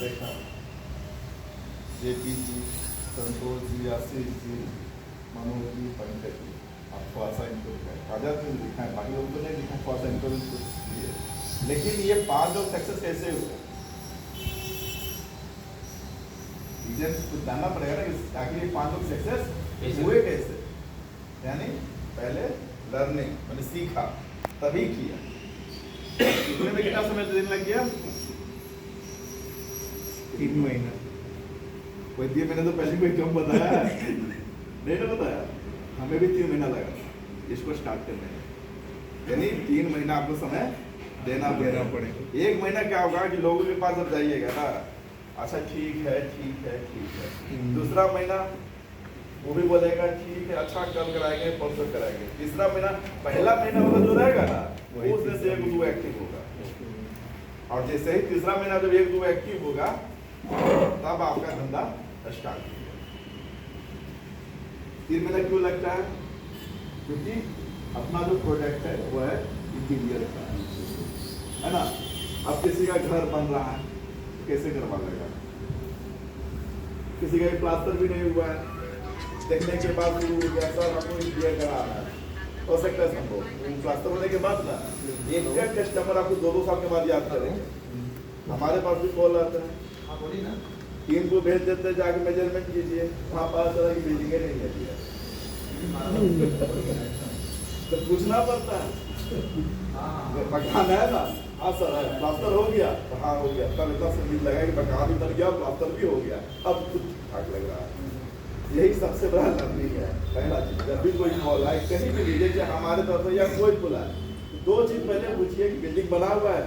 देखा जेपी जी, संतोष जी, आशीष जी, मनोज जी, पंकज जी, आप थोड़ा सा इनको दिखाए, आजाद में लिखा है, बाकी लोगों को नहीं लिखा, थोड़ा सा इनको दिए। लेकिन ये 5 लोग सक्सेस कैसे हुए, रीजन कुछ जानना पड़ेगा ना कि आखिर ये 5 लोग सक्सेस हुए कैसे। यानी पहले लर्निंग मैंने सीखा तभी किया। इसमें में कितना समय देने लग गया? 3 महीना। कोई 3 महीने तो पहले कोई कम बताया नहीं ना बताया, हमें भी 3 महीना लगा इसको स्टार्ट करने में। यानी 3 महीना आपको समय देना पड़ेगा। 1 महीना क्या होगा कि लोगों के पास अब जाइएगा ना, अच्छा ठीक है ठीक है ठीक है। दूसरा महीना वो भी बोलेगा ठीक है, अच्छा कल कराएंगे परसों कराएंगे। तीसरा महीना, पहला महीना वाला जो रहेगा ना वो उसमें से 1-2 एक्टिव होगा, और जैसे ही तीसरा महीना जब 1-2 एक्टिव होगा तब आपका धंधा स्टार्ट होगा। 3 महीना क्यों लगता है? क्योंकि अपना जो प्रोजेक्ट है वो है इंटीरियर का, है ना। अब किसी का घर बन रहा है कैसे करवा लेगा, किसी का प्लास्टर भी नहीं हुआ है, देखने के बाद सर हमको इंटीरियर कराना है, हो सकता है संभव प्लास्टर होने के बाद ना एक कस्टमर आपको 2-2 साल के बाद याद करेंगे। हमारे पास भी कॉल आता है, टीम को भेज देते हैं जाके मेजरमेंट कीजिए, वहाँ पास चला की बिल्डिंग नहीं है तो पूछना पड़ता है मकान है ना, हाँ सर है, प्लास्टर हो गया, हाँ हो गया, तब इतना संगीत लगा कि मकान भी बन गया, प्लास्टर भी हो गया, अब कुछ ठीक ठाक लग रहा है। यही सबसे बड़ा लर्निंग है। पहला चीज, जब भी कोई कॉल आए कहीं भी लीजिए, चाहे हमारे तरफ से या कोई बुलाए, 2 चीज पहले पूछिए कि बिल्डिंग बना हुआ है,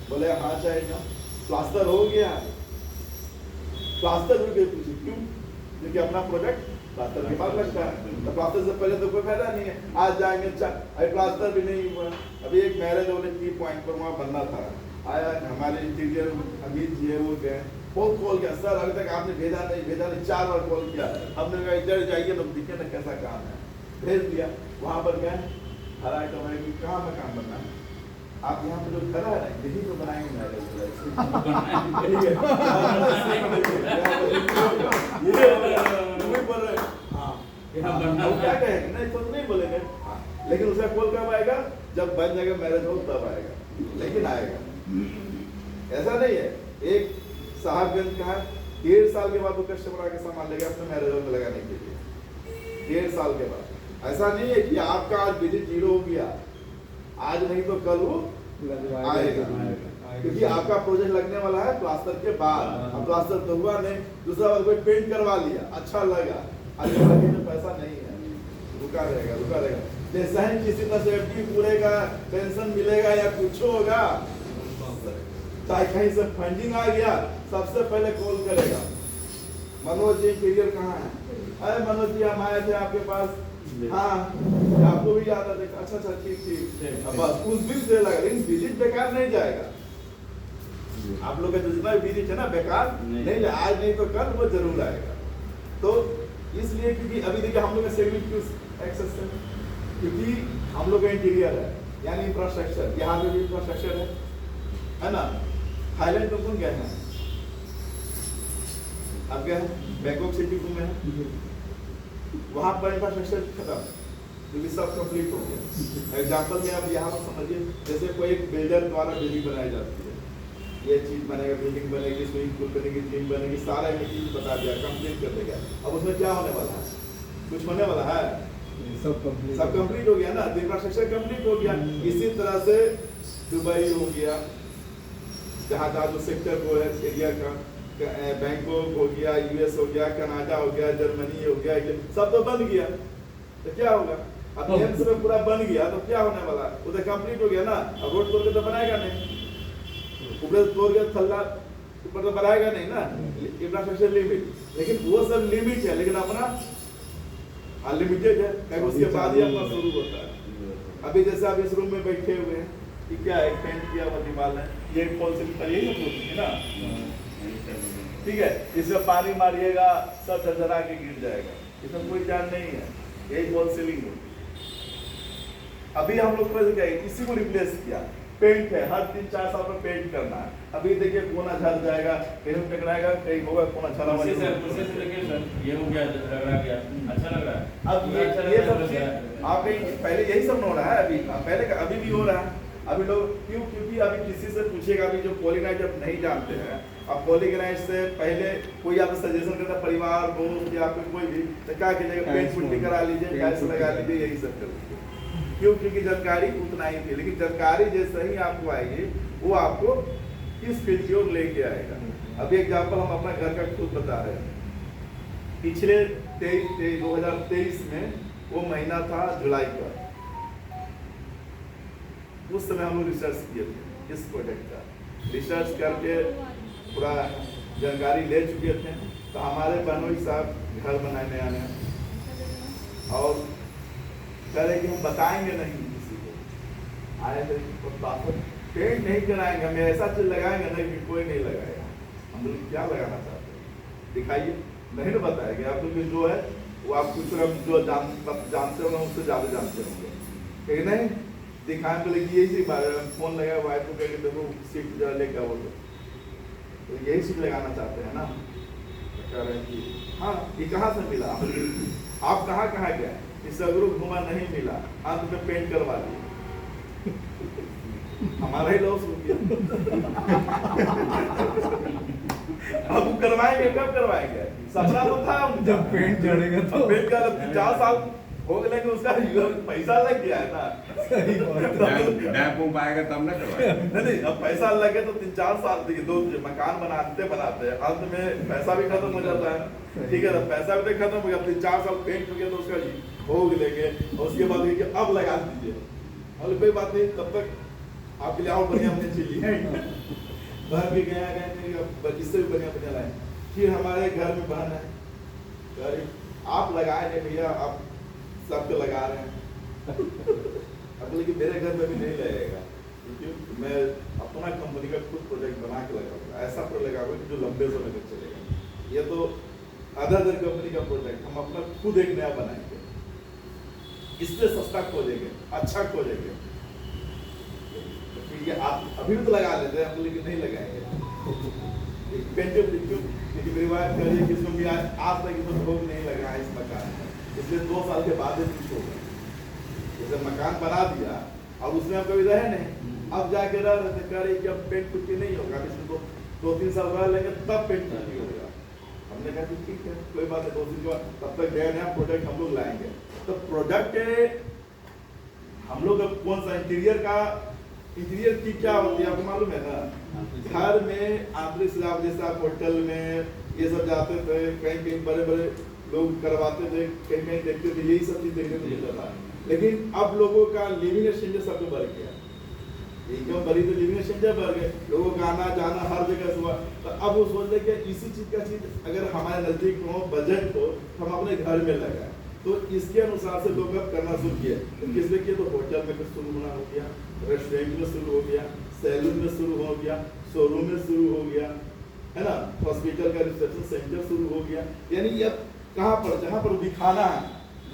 बोले हाँ चाहे ना, प्लास्टर हो गया, प्लास्टर भी पूछिए क्यों, क्योंकि अपना प्रोजेक्ट प्लास्टर के बाद लगता है, तो प्लास्टर से पहले तो कोई फायदा नहीं है। आज जाएंगे अभी प्लास्टर भी नहीं हुआ। अभी एक मैरिज वाले की पॉइंट पर वहाँ बनना था, आया हमारे इंटीरियर अमित जी है, वो गए, बहुत कॉल किया, सर अभी तक आपने भेजा नहीं 4 बार कॉल किया, हमने कहा इधर जाइए तो दिखे ना कैसा काम है, भेज दिया। वहाँ पर गए, हर आइटम है कि कहाँ पर काम बनना है, आप यहाँ पे जो खड़ा है यही तो बनाएंगे क्या कहेंगे, नहीं तो नहीं बोलेंगे, लेकिन उसका कॉल कब आएगा, जब बन जाएगा मैरिज हो तब आएगा, लेकिन आएगा। ऐसा नहीं है, एक साहबगंज का है, 1.5 साल के बाद वो कस्टमर आके सामान लेगा अपने मैरिज में लगाने के लिए, 1.5 साल के बाद। ऐसा नहीं है कि आपका आज विजिट 0 हो गया, आज नहीं तो कल वो आएगा, क्योंकि आपका प्रोजेक्ट लगने वाला है प्लास्टर के बाद। अब प्लास्टर तो हुआ नहीं, दूसरा बार कोई पेंट करवा लिया, अच्छा लगा, अगले महीने में पैसा नहीं है, रुका रहेगा। जैसा ही किसी तरह से एफडी पूरेगा, पेंशन मिलेगा या कुछ होगा, चाहे कहीं से फंडिंग आ गया, सबसे पहले कॉल करेगा, मनोज जी इंटीरियर कहाँ है? अरे मनोज जी हम आए थे आपके पास, हाँ आपको भी याद है, अच्छा ठीक, बस उस दिन से लगा, लेकिन विजिट बेकार नहीं जाएगा। आप लोग का जितना विजिट है ना बेकार नहीं जाए, आज नहीं तो कल वो जरूर आएगा। तो इसलिए क्योंकि अभी देखिए हम लोग का सेगमेंट क्यों एक्सेस है, क्योंकि हम लोग का इंटीरियर है, यानी इंफ्रास्ट्रक्चर, यहाँ पे भी इंफ्रास्ट्रक्चर है ना। थाईलैंड में कौन गए हैं? अब गए हैं बैंकॉक सिटी में है, वहाँ पर इंफ्रास्ट्रक्चर खत्म, क्योंकि सब कंप्लीट हो गया। एग्जाम्पल में आप यहाँ पर समझिए, जैसे कोई एक बिल्डर द्वारा बिल्डिंग बनाई जाती है, ये चीज बनेगा, बिल्डिंग बनेगी, स्विमिंग पूल बनेगी, जिम बनेगी, सारा चीज बता दिया, कंप्लीट कर देगा। अब उसमें क्या होने वाला है? कुछ होने वाला है? सब कंप्लीट हो गया ना, इंफ्रास्ट्रक्चर कंप्लीट हो गया। इसी तरह से दुबई हो गया, जहाँ जो सेक्टर वो है एरिया का, बैंकॉक हो गया, यूएस हो गया, कनाडा हो गया, जर्मनी हो गया, सब तो बन गया। तो क्या होगा, अब एम्स में पूरा बन गया तो क्या होने वाला, उधर कंप्लीट हो गया ना। अब रोड तोड़ के तो बनाएगा नहीं, ऊपर तोड़ के थल्ला ऊपर तो बनाएगा नहीं ना, इंफ्रास्ट्रक्चर लिमिट। लेकिन वो सब लिमिट है, लेकिन अपना अनलिमिटेड है, उसके बाद ही अपना शुरू होता है। अभी जैसे आप इस रूम में बैठे हुए हैं, ये क्या है, पेंट किया हुआ दीवार है, ये फॉल सीलिंग पर यही होती है ना, ठीक है। इसमें पानी मारिएगा सब झरझरा के गिर जाएगा, इसमें कोई जान नहीं है, यही फॉल सीलिंग होती है। अभी हम लोग क्या इसी को रिप्लेस किया, पेंट है, हर 3-4 साल में पेंट करना है। अभी देखिए कोना झड़ जाएगा, कहीं टकराएगा, कहीं होगा कोना झड़ा हुआ। सर देखिए सर, ये हो गया, लग रहा क्या अच्छा लग रहा है। अब ये सब चीज आप पहले यही सब हो रहा है, अभी पहले का अभी भी हो रहा है। अभी लोग क्योंकि अभी किसी से पूछेगा, अभी जो पॉलीग्राइड जब नहीं जानते हैं, अब पॉलीग्राइड से पहले कोई आपको सजेशन करता, परिवार दोस्त या फिर कोई भी, तो क्या कीजिएगा, पेंट पुट्टी करा लीजिए, टाइल्स लगा लीजिए, यही सब कर लीजिए। क्यों? क्योंकि जानकारी उतना ही थी, लेकिन जानकारी जैसे ही आपको आएगी वो आपको किस फील्ड की ओर लेके आएगा। अभी एग्जाम्पल हम अपना घर का खुद बता रहे हैं। पिछले 2023 में वो महीना था जुलाई का, उस समय हम लोग रिसर्च किए थे इस प्रोजेक्ट का, रिसर्च करके पूरा जानकारी ले चुके थे। तो हमारे बनोई साहब घर बनाने आने और कह रहे कि हम बताएंगे नहीं किसी को, आए थे पेंट नहीं कराएंगे, हम ऐसा चीज लगाएंगे नहीं कि कोई नहीं लगाएगा। हम लोग क्या लगाना चाहते हैं दिखाइए, नहीं तो बताएंगे। आप लोग जो है वो आप कुछ जो जानते होंगे उससे ज़्यादा जानते होंगे, लेकिन नहीं दिखाएं तो लेकिन यही फोन लगाया वाइफ को कह के देखो सीट जरा लेकर वो, तो यही सीट लगाना चाहते हैं ना। कह रहे हैं कि हाँ ये कहाँ से मिला, आप कहाँ कहाँ गए, इस अगरू घुमा नहीं मिला, अंत में पेंट करवा दिए। हमारा ही लॉस हो गया। अब करवाएंगे, कब करवाएंगे, सपना तो था जब पेंट चढ़ेगा तो पेंट का 50 साल हो गए, लेकिन उसका पैसा लग गया है ना। सही बात डैम पाएगा तब ना करवाएगा। नहीं अब पैसा लगे तो 3-4 साल देखिए, दो मकान बनाते अंत में पैसा भी खत्म हो जाता है। ठीक है ना, पैसा भी खत्म हो गया, 3-4 साल पेंट हो गया तो उसका भोग लेंगे, और उसके बाद देखिए अब लगा दीजिए, और कोई बात नहीं, तब तक आपके लिए और बढ़िया हमने चीज है घर भी गया गए, इससे भी बढ़िया बढ़िया लाए। फिर हमारे घर में बहन है, आप लगाए नहीं भैया, आप सबको लगा रहे हैं। अब लेकिन मेरे घर में भी नहीं लगेगा, क्योंकि मैं अपना कंपनी का खुद प्रोजेक्ट बना के लगाऊंगा, ऐसा प्रोजेक्ट लगाऊंगा जो लंबे समय तक चलेगा। ये तो अदर कंपनी का प्रोजेक्ट हम अपना खुद एक नया बनाएंगे, इससे सस्ता खोजेंगे, अच्छा खोजेंगे। ठीक है, आप अभी भी तो लगा लेते हैं, लेकिन नहीं लगाएंगे। क्योंकि मेरी बात करिए कि इसमें भी आज तक इसमें भोग नहीं लगा है इस मकान में, इसलिए 2 साल के बाद ही कुछ होगा। जैसे मकान बना दिया और उसमें हम कभी रहे नहीं, अब जाके रह रहे कह रहे कि अब पेंट पुट्टी नहीं होगा, इसमें तो 2-3 साल रह लेंगे तब पेंट पुट्टी होगा। हमने कहा कि ठीक है कोई बात है, 2 दिन के बाद तब तक नया प्रोडक्ट हम लोग लाएंगे। तो प्रोडक्ट हम लोग कौन सा इंटीरियर की क्या होती है आपको मालूम है ना। घर में आंतरिक सजावट, जैसे आप होटल में ये सब जाते थे, कहीं कहीं बड़े बड़े लोग करवाते थे, कहीं कहीं देखते थे, यही सब चीज देखने को मिलता था। लेकिन अब लोगों का लिविंग स्टैंडर्ड सब में बढ़ गया, इनकम बढ़ी तो लिविंग स्टैंडर्ड बढ़ गए, लोगों का आना जाना हर जगह से हुआ। तो अब वो सोच रहे कि इसी चीज का चीज अगर हमारे नजदीक हो, बजट हो, हम अपने घर में लगाए। तो इसके अनुसार से लोग अब करना शुरू किए। तो किसने किया, तो होटल में कुछ शुरू होना हो गया, रेस्टोरेंट में शुरू हो गया, सैलून में शुरू हो गया, शोरूम में शुरू हो गया, है ना, हॉस्पिटल का रिसेप्शन सेंटर शुरू हो गया। यानी अब कहाँ पर, जहाँ पर दिखाना है,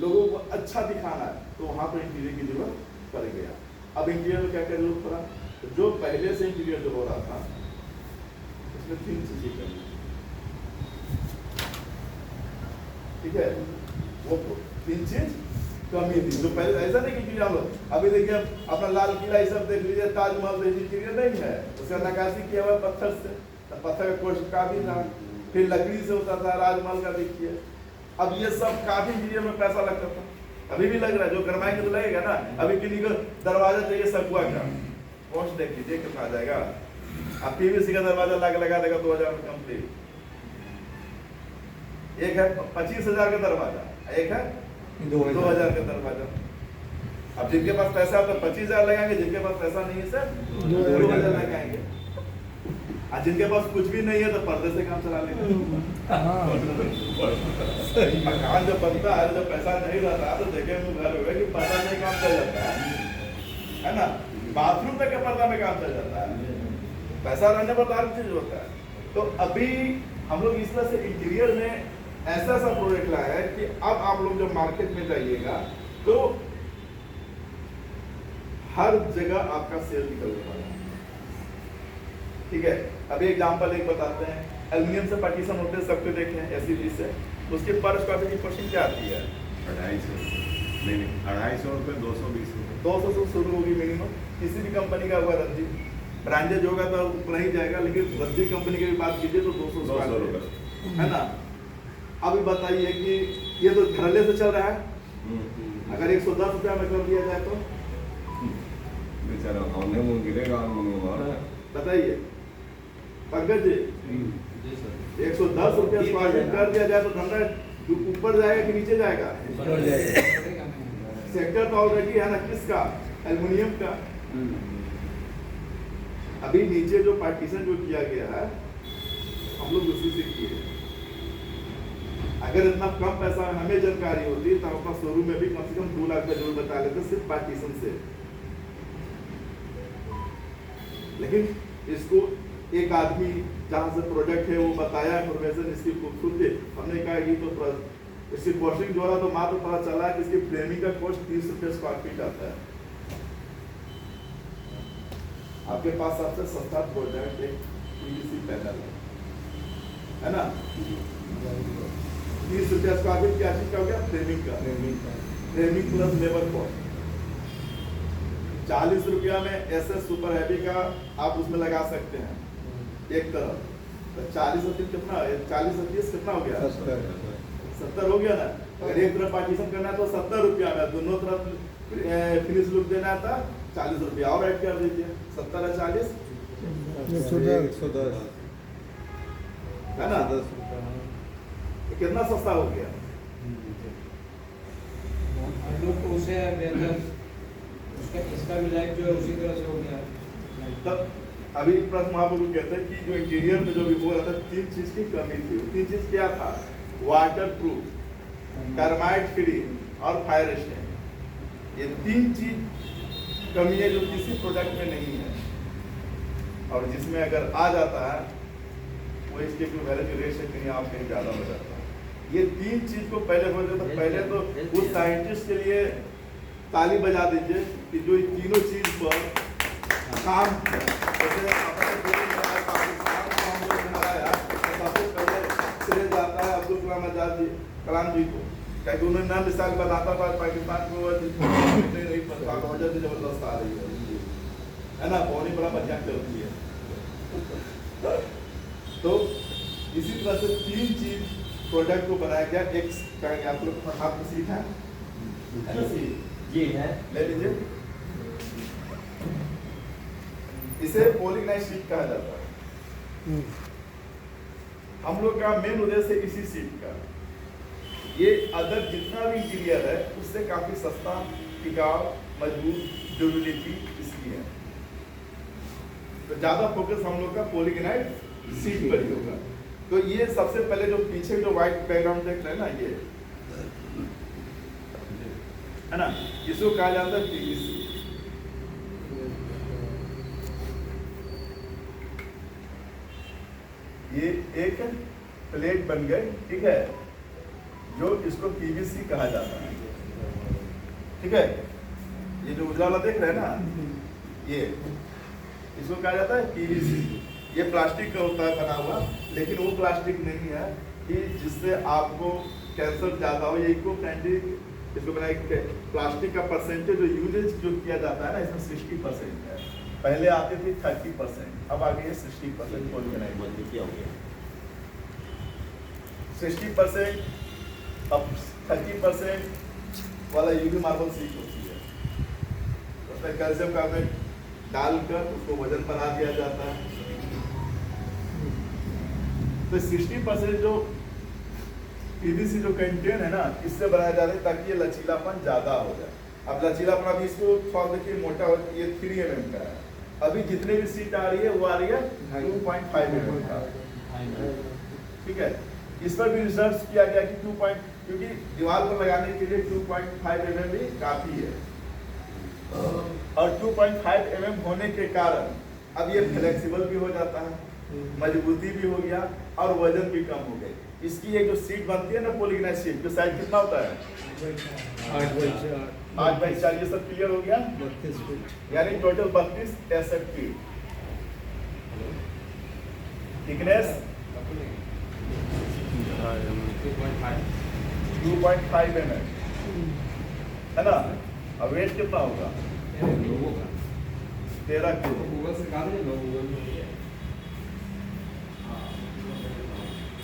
लोगों को अच्छा दिखाना है, तो वहाँ पर इंटीरियर की जरूरत पड़ गया। अब इंटीरियर में क्या क्या जरूरत पड़ा, तो जो पहले से इंटीरियर जो हो रहा था उसमें 3 चीजें करनी, ठीक है, वो 3 चीज कमी थी जो पहले ऐसा नहीं कि हम अभी देखिए अपना लाल किला ये सब देख लीजिए, ताजमहल इंटीरियर नहीं है, उसका नक्काशी किया हुआ पत्थर से, पत्थर का कोष्ठ काफी था, फिर लकड़ी से होता था, राजमहल का देखिए। अब ये सब काफी इंटीरियर में पैसा लगता था, अभी भी लग रहा है, जो करवाएंगे तो लगेगा ना। अभी किसी को दरवाजा चाहिए सकुआ का, कॉस्ट देख लीजिए कितना आ जाएगा। अब पीवीसी का दरवाजा लगा देगा 2000 में कंप्लीट। एक है 25,000 का दरवाजा, एक है 2000 का दरवाजा। अब जिनके पास पैसा है तो 25,000 लगाएंगे, जिनके पास पैसा नहीं है सर 2000 लगाएंगे, और जिनके पास कुछ भी नहीं है तो पर्दे से काम चला लेंगे। मकान जब बनता है, जब पैसा नहीं रहता है तो देखे घर में कि पर्दा में काम चल जाता है ना, बाथरूम तक के पर्दा में काम चल जाता है, पैसा रहने पर हर चीज होता है। तो अभी हम लोग इस तरह से इंटीरियर में ऐसा सा प्रोडक्ट लाया है कि अब आप लोग जब मार्केट में जाइएगा तो हर जगह आपका सेल निकलने वाला है, ठीक है। अभी एग्जाम्पल एक बताते हैं, एल्यूमिनियम से पार्टीशन होते हैं, सबको देखे हैं एसिड से, उसके पर स्क्वायर फीट की कॉस्टिंग क्या आती है? 250 नहीं 250 रुपये 220 रुपये 200 से शुरू होगी मिनिमम, किसी भी कंपनी का हुआ रंजीत, ब्रांडेड होगा तो उतना ही जाएगा, लेकिन रंजीत कंपनी की भी बात कीजिए तो 200 200 रुपये रुपये है ना। अभी बताइए कि ये तो धरले से चल रहा है, अगर 110 रुपया में कर दिया जाए तो बेचारा हमने मुंह गिरेगा और मुंह बताइए पंकज जी, 110 रुपया स्क्वायर फीट कर दिया जाए तो धंधा ऊपर जाएगा कि नीचे जाएगा? सेक्टर तो ऑलरेडी है ना किसका? एल्युमिनियम का। अभी नीचे जो पार्टीशन जो किया गया है हम लोग उसी से किए। अगर इतना कम पैसा में हमें जानकारी होती तो अपना शोरूम में भी कम से कम 2 लाख का जरूर बता लेते सिर्फ पार्टीशन से। लेकिन इसको एक आदमी जहाँ से प्रोडक्ट है वो बताया इन्फॉर्मेशन इसकी खूबसूरती, हमने कहा ये तो इसकी कॉस्टिंग जोड़ा तो मात्र पता चला है कि इसकी फ्रेमिंग का कॉस्ट 30 रुपये स्क्वायर फीट आता है। आपके पास सबसे सस्ता प्रोडक्ट एक पीवीसी पैनल है ना, 30 रुपया स्क्वायर फीट क्या चीज का हो गया? फ्रेमिंग का। Framing plus labour cost. 40 रुपया में ऐसे सुपर हैवी का आप उसमें लगा सकते हैं एक तरफ, तो 40 और 30 कितना? 40 और 30 कितना हो गया? 70 हो गया ना। अगर एक तरफ पार्टीशन करना है तो 70 रुपया में, दोनों तरफ फिनिश लुक देना है तो 40 रुपया और ऐड कर दीजिए, 70 और 40 110 है ना। कितना सस्ता हो गया? हम लोग को उसे बेहतर इसका भी लाइफ जो है उसी तरह से हो गया। तब अभी प्रश्न वहां पर कहते हैं कि जो इंटीरियर में जो भी बोल रहा था 3 चीज की कमी थी, 3 चीज क्या था? वाटर प्रूफ, टर्माइट फ्री और फायर रेजिस्टेंट। ये 3 चीज कमी है जो किसी प्रोडक्ट में नहीं है, और जिसमें अगर आ जाता है वो इसके वैल्यू रेट से कहीं आप कहीं ज्यादा हो जाता है। ये 3 चीज को पहले हो जाता, पहले तो उस साइंटिस्ट के लिए ताली बजा दीजिए कि जो ये तीनों चीज पर काम, जैसे पाकिस्तान को हम लोग बनाया तो सबसे पहले श्रेय जाता है अब्दुल कलाम जी को, क्या उन्होंने ना मिसाल बताता था पाकिस्तान को नहीं पता वजह से जबरदस्त आ रही है ना, बहुत बड़ा मजाक चलती है। तो इसी तरह से 3 चीज प्रोडक्ट को बनाया गया। एक आप लोग हाथ में सीखा है ना, जी है, ले लीजिए, इसे पॉलीनाइज शीट कहा जाता है। हम लोग का मेन उद्देश्य इसी शीट का, ये अदर जितना भी इंटीरियर है उससे काफी सस्ता, टिकाऊ, मजबूत, ड्यूरेबिलिटी इसकी है। तो ज्यादा फोकस हम लोग का पॉलीनाइज शीट पर ही होगा। तो ये सबसे पहले जो पीछे जो व्हाइट बैकग्राउंड देख रहे हैं ना, ये है ना, इसको कहा जाता है पीवीसी। ये एक प्लेट बन गई, ठीक है, जो इसको पीवीसी कहा जाता है, ठीक है। ये जो उजाला देख रहे हैं ना, ये इसको कहा जाता है पीवीसी। ये प्लास्टिक का होता है बना हुआ, लेकिन वो प्लास्टिक नहीं है कि जिससे आपको कैंसर ज्यादा हो। ये इको फ्रेंडली इसको बनाया। प्लास्टिक का परसेंटेज जो यूजेज जो किया जाता है ना, इसमें 60% है। पहले आती थी 30%, अब आ गई है 60%। क्या हो गया? 60%, अब 30% वाला यूवी मार्बल सीट होती है, उसमें कैल्शियम कार्बोनेट डालकर उसको वजन बना दिया जाता है। तो 60% जो पीवीसी जो कंटेन है ना, इससे बनाया जा रहा है ताकि ये लचीलापन ज्यादा हो जाए। अब लचीलापन अभी इसको थोड़ा देखिए मोटा हो, ये 3 mm का है। अभी जितने भी सीट आ रही है वो आ रही है 2.5 mm का, ठीक है। इस पर भी रिसर्च किया गया कि क्योंकि दीवार पर लगाने के लिए 2.5 mm भी काफी है, और 2.5 mm होने के कारण अब ये फ्लेक्सिबल भी हो जाता है, मजबूती भी हो गया और वजन भी कम हो गई। इसकी एक जो सीट बनती है ना पॉलीनाइज सीट, जो साइज कितना होता है? 8 बाई 4। ये सब क्लियर हो गया, 32 फीट, यानी टोटल 32 63 फीट। थिकनेस 2.5 mm है ना। अब वेट कितना होगा? 13 किलो। गूगल से कहा लोग गूगल में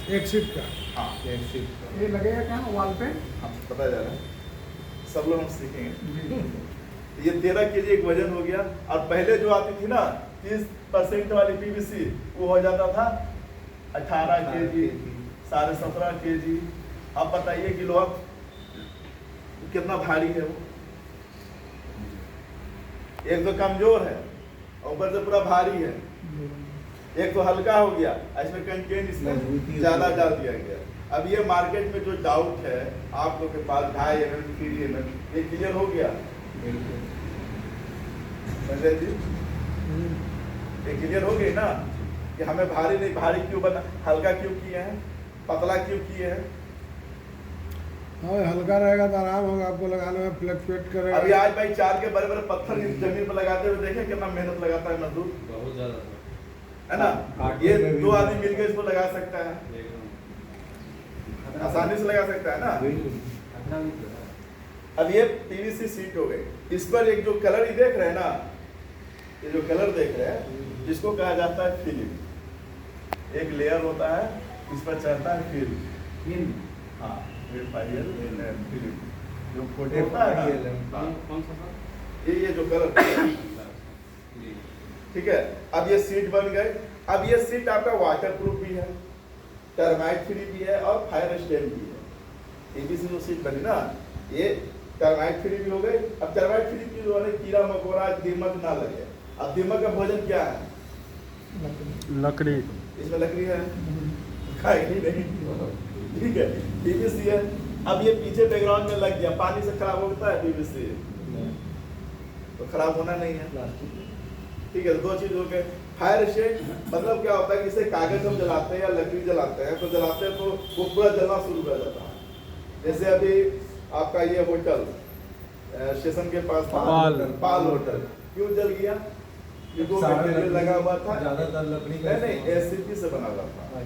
एक सीट का हाँ ये लगेगा क्या वॉल पे? हाँ, पता जा रहा है, सब लोग हम सीखेंगे। ये 13 केजी एक वजन हो गया। और पहले जो आती थी ना 30% वाली पीवीसी, वो हो जाता था 18 केजी, 17.5 केजी। अब बताइए कि लोहा कितना भारी है वो। एक तो कमजोर है और ऊपर से पूरा भारी है। एक तो हल्का हो गया, इसमें कंटेंट इसमें ज्यादा डाल दिया गया। अब ये मार्केट में जो डाउट है आप लोग के पास 2.5 mm 3 mm, ये क्लियर हो गया संजय जी? ये क्लियर हो गई ना कि हमें भारी नहीं, भारी क्यों बना, हल्का क्यों किए हैं, पतला क्यों किए हैं? हाँ हल्का रहेगा तो आराम होगा आपको लगाने में, फ्लक्चुएट करेगा। अभी आज भाई 4 के बड़े बड़े पत्थर जमीन पर लगाते हुए देखें कितना मेहनत लगाता है मजदूर, बहुत ज्यादा है ना। ये 2 आदमी मिलकर इसको लगा सकता है, आसानी से लगा सकता है ना। अब ये पीवीसी सीट हो गई। इस पर एक जो कलर ही देख रहे हैं ना, ये जो कलर देख रहे हैं इसको कहा जाता है फिल्म। एक लेयर होता है, इस पर चढ़ता है फिल्म। हाँ फिल्म जो फोटो होता है ना, कौन सा था? ये जो कलर ठीक है। अब ये सीट बन गए। अब ये सीट आपका वाटर प्रूफ भी है, टर्माइट फ्री भी है और फायर स्टेम भी है। पीवीसी जो सीट बनी ना ये टर्माइट फ्री भी हो गई। अब टर्माइट फ्री की जो है कीड़ा मकोड़ा दीमक ना लगे। अब दीमक का भोजन क्या है? लकड़ी। इसमें लकड़ी है, खाएगी नहीं, ठीक है। पीवीसी है। अब ये पीछे बैकग्राउंड में लग गया, पानी से खराब होता है पीवीसी, तो खराब होना नहीं है, ठीक है। 2 चीज हो गए। फायर स्टेट मतलब क्या होता है कि इसे कागज हम जलाते हैं या लकड़ी जलाते हैं, तो जलाते हैं तो वो पूरा जलना शुरू कर जाता है। जैसे अभी आपका ये होटल स्टेशन के पास पाल होटल क्यों जल गया? क्योंकि लगा हुआ था, ज्यादातर लकड़ी का नहीं एससीपी से बना हुआ था।